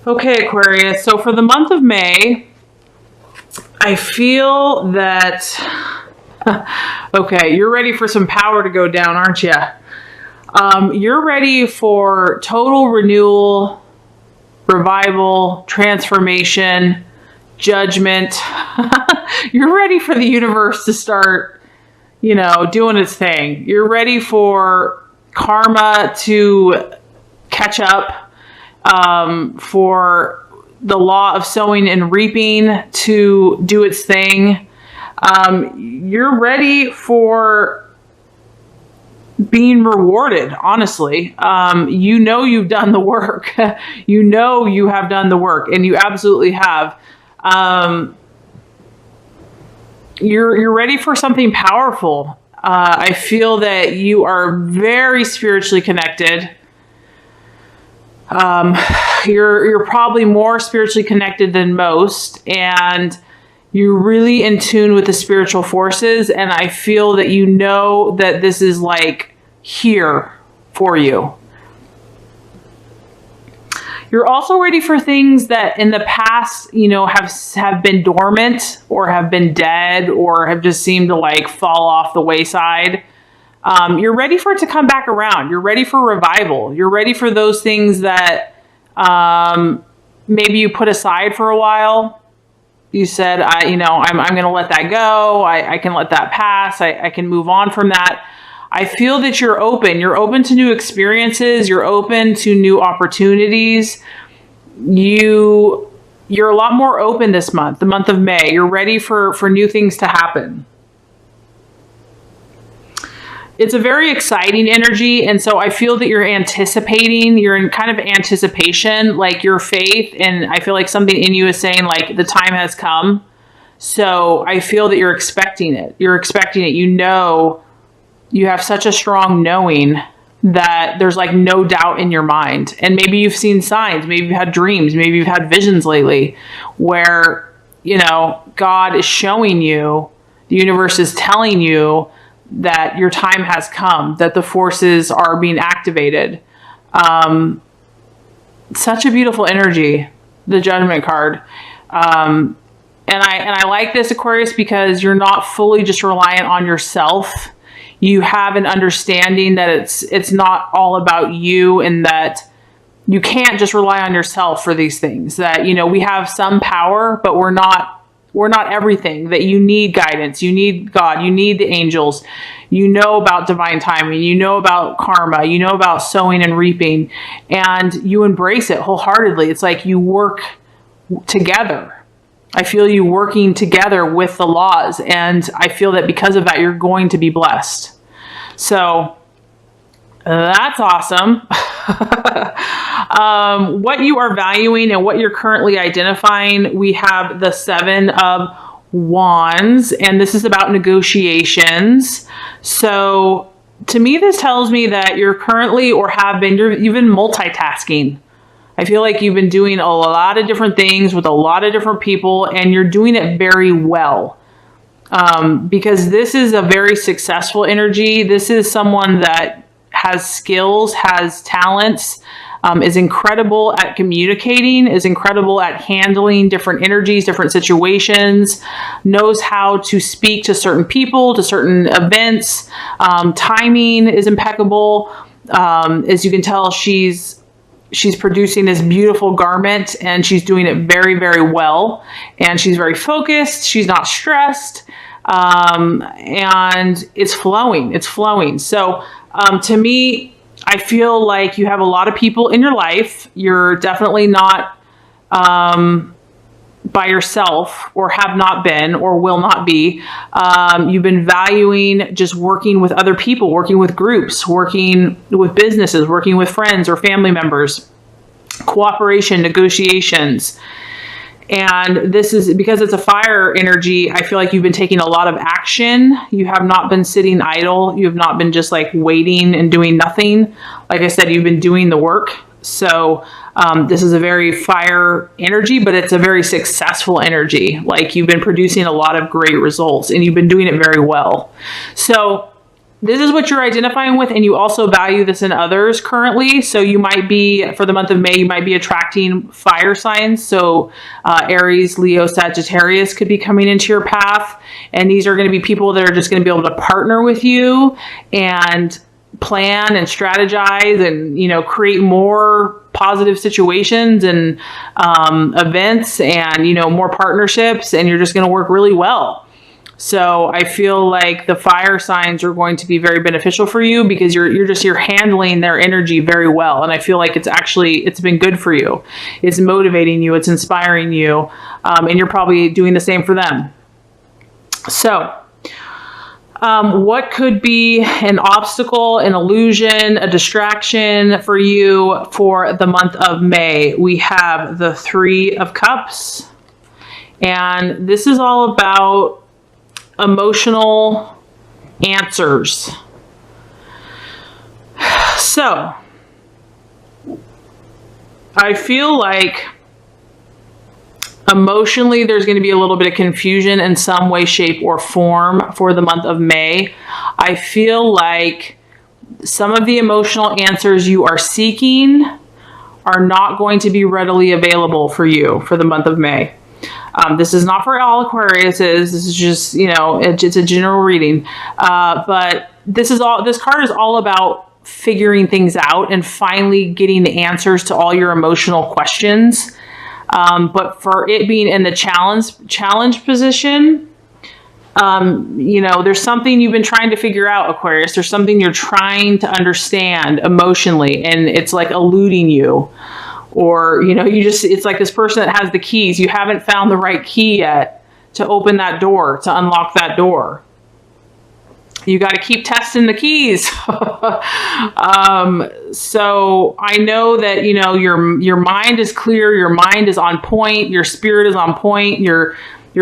Okay, Aquarius. So for the month of May, I feel that, okay, you're ready for some power to go down, aren't you? You're ready for total renewal, revival, transformation, judgment. You're ready for the universe to start, doing its thing. You're ready for karma to catch up, for the law of sowing and reaping to do its thing. You're ready for being rewarded, honestly. You've done the work. You have done the work, and you absolutely have. You're ready for something powerful. I feel that you are very spiritually connected. You're probably more spiritually connected than most, and you're really in tune with the spiritual forces. And I feel that that this is like here for you. You're also ready for things that in the past, have been dormant or have been dead or have just seemed to like fall off the wayside. You're ready for it to come back around. You're ready for revival. You're ready for those things that maybe you put aside for a while. You said, I'm going to let that go. I can let that pass. I can move on from that. I feel that you're open. You're open to new experiences. You're open to new opportunities. You're a lot more open this month, the month of May. You're ready for new things to happen. It's a very exciting energy. And so I feel that you're anticipating, you're in kind of anticipation, like your faith. And I feel like something in you is saying like the time has come. So I feel that you're expecting it. You're expecting it. You have such a strong knowing that there's like no doubt in your mind. And maybe you've seen signs, maybe you've had dreams, maybe you've had visions lately where, God is showing you, the universe is telling you that your time has come, that the forces are being activated. Such a beautiful energy, the Judgment card. And I like this, Aquarius, because you're not fully just reliant on yourself. You have an understanding that it's not all about you, and that you can't just rely on yourself for these things. That, we have some power, but we're not everything. That you need guidance, you need God, you need the angels, about divine timing, about karma, about sowing and reaping, and you embrace it wholeheartedly. It's like you work together. I feel you working together with the laws, and I feel that because of that, you're going to be blessed. So that's awesome. What you are valuing and what you're currently identifying, we have the 7 of Wands, and this is about negotiations. So to me, this tells me that you're currently, or have been, you've been multitasking. I feel like you've been doing a lot of different things with a lot of different people, and you're doing it very well. Because this is a very successful energy. This is someone that has skills, has talents, is incredible at communicating, is incredible at handling different energies, different situations, knows how to speak to certain people, to certain events. Timing is impeccable. As you can tell, she's producing this beautiful garment, and she's doing it very, very well. And she's very focused. She's not stressed. And it's flowing. It's flowing. So, to me, I feel like you have a lot of people in your life. You're definitely not, by yourself, or have not been, or will not be. You've been valuing just working with other people, working with groups, working with businesses, working with friends or family members, cooperation, negotiations. And this is because it's a fire energy. I feel like you've been taking a lot of action. You have not been sitting idle. You have not been just like waiting and doing nothing. Like I said, you've been doing the work. So this is a very fire energy, but it's a very successful energy. Like you've been producing a lot of great results, and you've been doing it very well. So this is what you're identifying with, and you also value this in others currently. So you might be, for the month of May, you might be attracting fire signs. So Aries, Leo, Sagittarius could be coming into your path. And these are going to be people that are just going to be able to partner with you and plan and strategize and, you know, create more positive situations and events and, you know, more partnerships, and you're just going to work really well. So I feel like the fire signs are going to be very beneficial for you because you're handling their energy very well. And I feel like it's been good for you. It's motivating you. It's inspiring you. And you're probably doing the same for them. So what could be an obstacle, an illusion, a distraction for you for the month of May? We have the Three of Cups. And this is all about emotional answers. So I feel like emotionally there's going to be a little bit of confusion in some way, shape, or form for the month of May. I feel like some of the emotional answers you are seeking are not going to be readily available for you for the month of May. This is not for all Aquariuses. This is just, you know, it's a general reading. But this card is all about figuring things out and finally getting the answers to all your emotional questions. But for it being in the challenge position, you know, there's something you've been trying to figure out, Aquarius. There's something you're trying to understand emotionally, and it's like eluding you. Or, you know, it's like this person that has the keys. You haven't found the right key yet to open that door, to unlock that door. You got to keep testing the keys. So I know that, you know, your mind is clear. Your mind is on point. Your spirit is on point. Your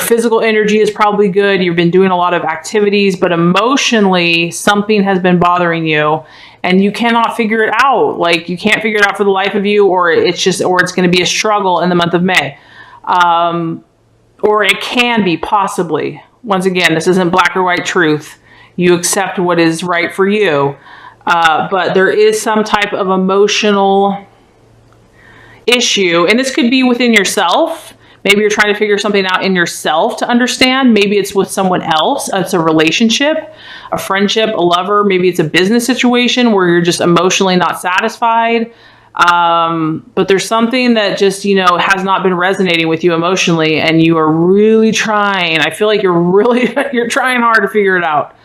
physical energy is probably good. You've been doing a lot of activities, but emotionally something has been bothering you. And you cannot figure it out. Like, you can't figure it out for the life of you, or it's going to be a struggle in the month of May. Or it can be, possibly. Once again, this isn't black or white truth. You accept what is right for you. But there is some type of emotional issue. And this could be within yourself. Maybe you're trying to figure something out in yourself to understand. Maybe it's with someone else. It's a relationship, a friendship, a lover. Maybe it's a business situation where you're just emotionally not satisfied. But there's something that just, you know, has not been resonating with you emotionally, and you are really trying. I feel like you're trying hard to figure it out.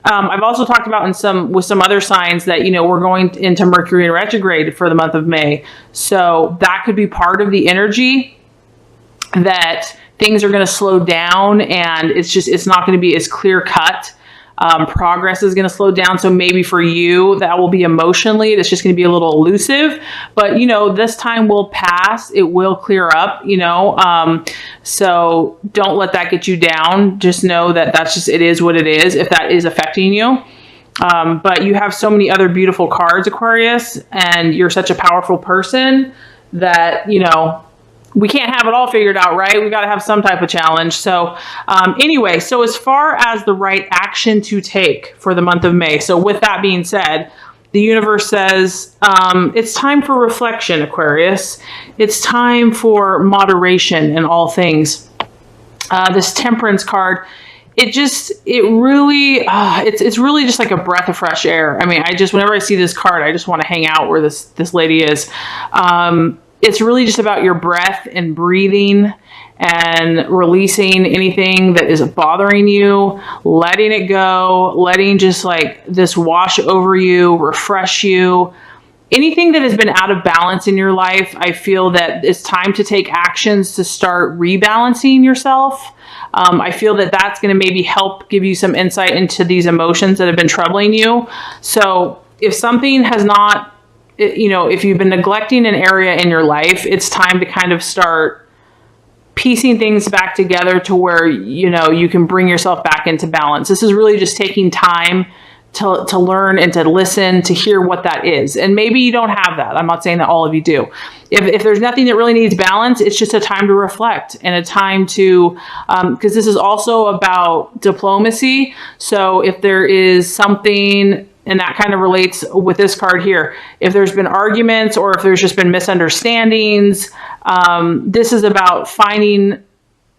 I've also talked about with some other signs that, you know, we're going into Mercury in retrograde for the month of May. So that could be part of the energy, that things are going to slow down, and it's not going to be as clear cut. Progress is going to slow down. So maybe for you, that will be emotionally, it's just going to be a little elusive, but, you know, this time will pass. It will clear up, you know. So don't let that get you down. Just know that it is what it is, if that is affecting you. But you have so many other beautiful cards, Aquarius, and you're such a powerful person that, you know, we can't have it all figured out, right? We got to have some type of challenge. So anyway, so as far as the right action to take for the month of May. So with that being said, the universe says it's time for reflection, Aquarius. It's time for moderation in all things. This Temperance card, it's really just like a breath of fresh air. I mean, whenever I see this card, I just want to hang out where this lady is. It's really just about your breath and breathing and releasing anything that is bothering you, letting it go, letting just like this wash over you, refresh you. Anything that has been out of balance in your life, I feel that it's time to take actions to start rebalancing yourself. I feel that that's going to maybe help give you some insight into these emotions that have been troubling you. So if something has not, you know, if you've been neglecting an area in your life, it's time to kind of start piecing things back together to where, you know, you can bring yourself back into balance. This is really just taking time to learn and to listen, to hear what that is. And maybe you don't have that. I'm not saying that all of you do. If there's nothing that really needs balance, it's just a time to reflect and a time to, because this is also about diplomacy. So if there is something, and that kind of relates with this card here, if there's been arguments or if there's just been misunderstandings, this is about finding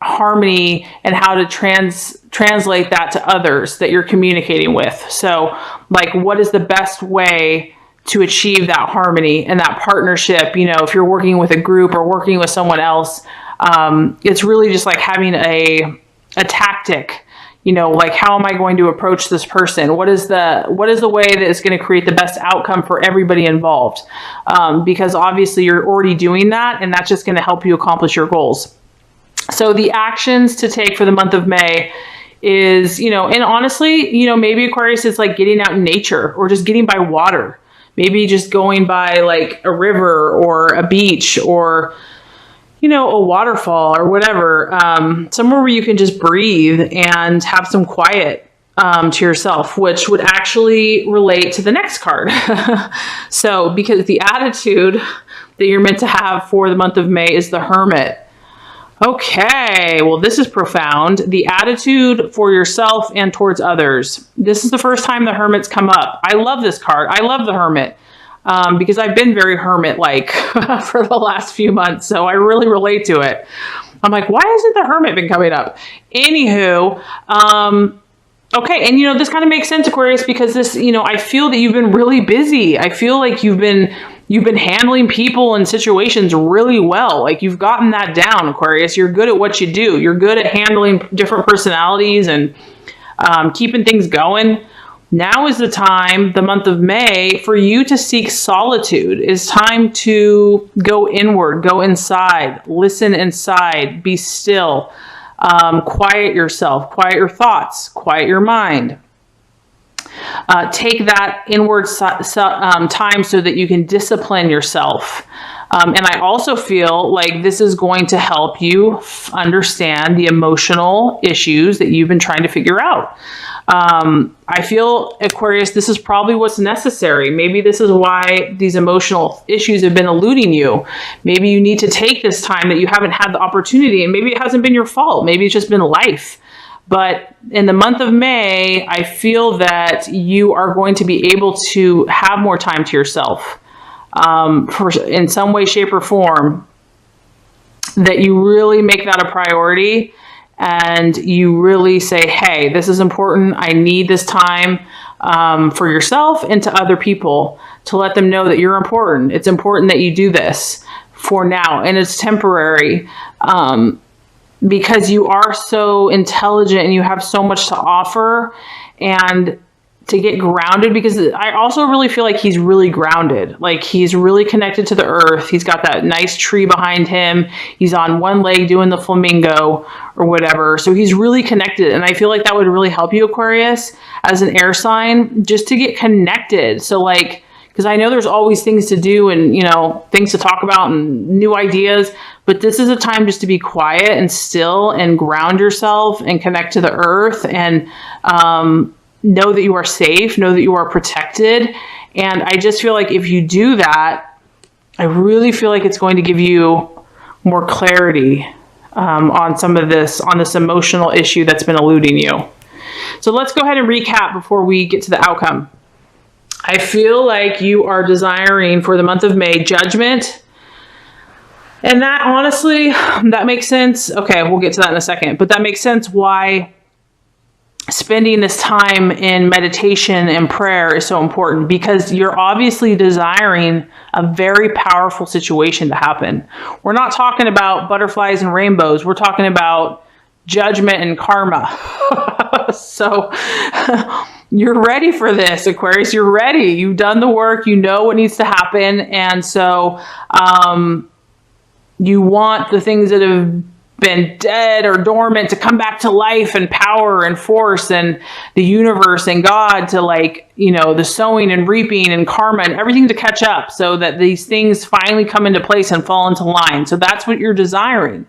harmony and how to translate that to others that you're communicating with. So like, what is the best way to achieve that harmony and that partnership? You know, if you're working with a group or working with someone else, it's really just like having a tactic, you know, like, how am I going to approach this person? What is the way that is going to create the best outcome for everybody involved? Because obviously you're already doing that, and that's just going to help you accomplish your goals. So the actions to take for the month of May is, you know, and honestly, you know, maybe Aquarius is like getting out in nature or just getting by water. Maybe just going by like a river or a beach or, you know, a waterfall or whatever. Somewhere where you can just breathe and have some quiet to yourself, which would actually relate to the next card. So, because the attitude that you're meant to have for the month of May is the Hermit. Okay, well, this is profound. The attitude for yourself and towards others. This is the first time the Hermit's come up. I love this card. I love the Hermit because I've been very hermit-like for the last few months, so I really relate to it. I'm like, why hasn't the Hermit been coming up? Anywho, okay, and you know, this kind of makes sense, Aquarius, because this, you know, I feel that you've been really busy. I feel like you've been handling people and situations really well. Like, you've gotten that down, Aquarius. You're good at what you do. You're good at handling different personalities and keeping things going. Now is the time, the month of May, for you to seek solitude. It's time to go inward, go inside, listen inside, be still, quiet yourself, quiet your thoughts, quiet your mind. Take that inward time so that you can discipline yourself. And I also feel like this is going to help you understand the emotional issues that you've been trying to figure out. I feel, Aquarius, this is probably what's necessary. Maybe this is why these emotional issues have been eluding you. Maybe you need to take this time that you haven't had the opportunity, and maybe it hasn't been your fault. Maybe it's just been life. But in the month of May, I feel that you are going to be able to have more time to yourself in some way, shape, or form, that you really make that a priority and you really say, hey, this is important. I need this time for yourself and to other people, to let them know that you're important. It's important that you do this for now, and it's temporary. Because you are so intelligent and you have so much to offer, and to get grounded, because I also really feel like he's really grounded. Like, he's really connected to the earth. He's got that nice tree behind him. He's on one leg doing the flamingo or whatever. So he's really connected. And I feel like that would really help you, Aquarius, as an air sign, just to get connected. So like, because I know there's always things to do and, you know, things to talk about and new ideas, but this is a time just to be quiet and still and ground yourself and connect to the earth and know that you are safe, know that you are protected. And I just feel like if you do that, I really feel like it's going to give you more clarity on some of this, on this emotional issue that's been eluding you. So let's go ahead and recap before we get to the outcome. I feel like you are desiring for the month of May judgment. And that, honestly, that makes sense. Okay, we'll get to that in a second. But that makes sense why spending this time in meditation and prayer is so important, because you're obviously desiring a very powerful situation to happen. We're not talking about butterflies and rainbows. We're talking about judgment and karma. So you're ready for this, Aquarius. You're ready. You've done the work. You know what needs to happen. And so you want the things that have been dead or dormant to come back to life and power and force, and the universe and God to, like, you know, the sowing and reaping and karma and everything to catch up, so that these things finally come into place and fall into line. So that's what you're desiring.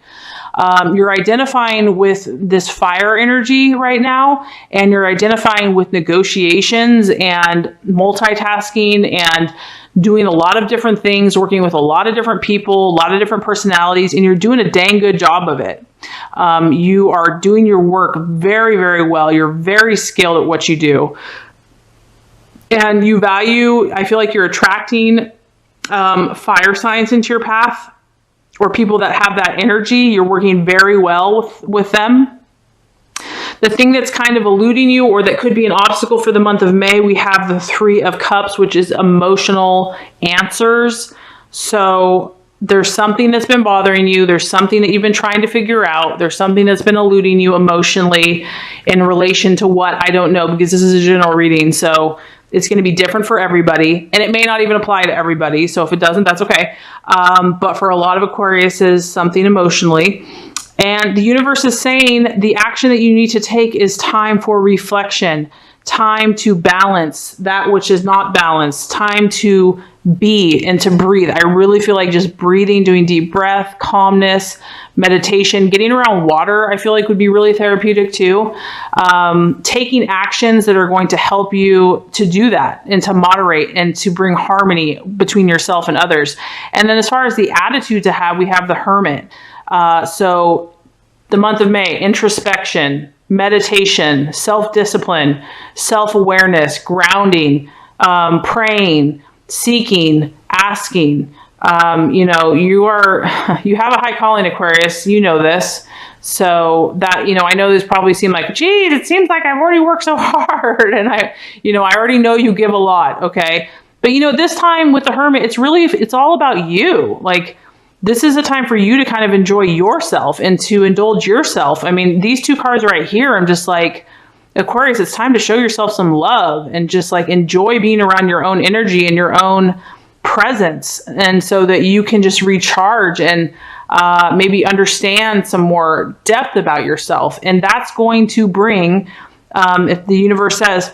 You're identifying with this fire energy right now, and you're identifying with negotiations and multitasking and doing a lot of different things, working with a lot of different people, a lot of different personalities, and you're doing a dang good job of it. You are doing your work very, very well. You're very skilled at what you do. And you value, I feel like you're attracting fire signs into your path, or people that have that energy. You're working very well with them. The thing that's kind of eluding you, or that could be an obstacle for the month of May, we have the Three of Cups, which is emotional answers. So there's something that's been bothering you. There's something that you've been trying to figure out. There's something that's been eluding you emotionally in relation to what, I don't know, because this is a general reading. So it's going to be different for everybody, and it may not even apply to everybody. So if it doesn't, that's okay. But for a lot of Aquariuses, something emotionally. And the universe is saying the action that you need to take is time for reflection, time to balance that which is not balanced, time to be and to breathe. I really feel like just breathing, doing deep breath, calmness, meditation, getting around water, I feel like would be really therapeutic too. Taking actions that are going to help you to do that and to moderate and to bring harmony between yourself and others. And then as far as the attitude to have, we have the Hermit. So the month of May, introspection, meditation, self-discipline, self-awareness, grounding, praying, seeking, asking. You know, you have a high calling, Aquarius. You know this. So that, you know, I know this probably seemed like, geez, it seems like I've already worked so hard. And I already know you give a lot. Okay. But, you know, this time with the Hermit, it's all about you. Like, this is a time for you to kind of enjoy yourself and to indulge yourself. I mean, these two cards right here, I'm just like, Aquarius, it's time to show yourself some love and just like enjoy being around your own energy and your own presence. And so that you can just recharge and maybe understand some more depth about yourself. And that's going to bring, if the universe says,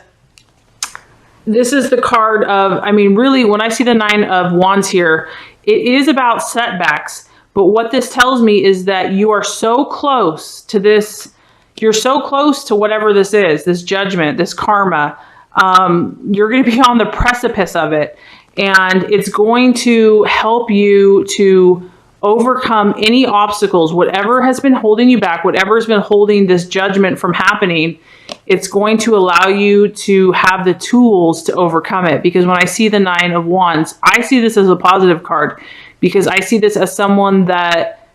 this is the card of, I mean, really, when I see the Nine of Wands here, it is about setbacks. But what this tells me is that you are so close to this. You're so close to whatever this is, this judgment, this karma. You're going to be on the precipice of it. And it's going to help you to overcome any obstacles, whatever has been holding you back, whatever has been holding this judgment from happening. It's going to allow you to have the tools to overcome it. Because when I see the Nine of Wands, I see this as a positive card, because I see this as someone that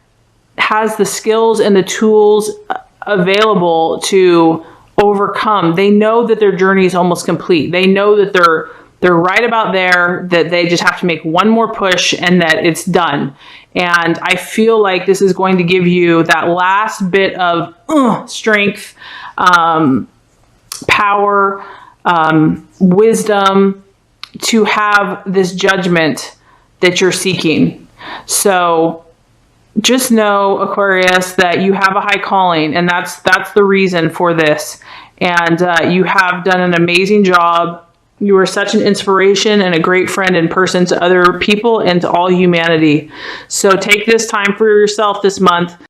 has the skills and the tools available to overcome. They know that their journey is almost complete. They know that they're right about there, that they just have to make one more push and that it's done. And I feel like this is going to give you that last bit of strength, power, wisdom to have this judgment that you're seeking. So just know, Aquarius, that you have a high calling, and that's the reason for this. And you have done an amazing job. You are such an inspiration and a great friend in person to other people and to all humanity. So take this time for yourself this month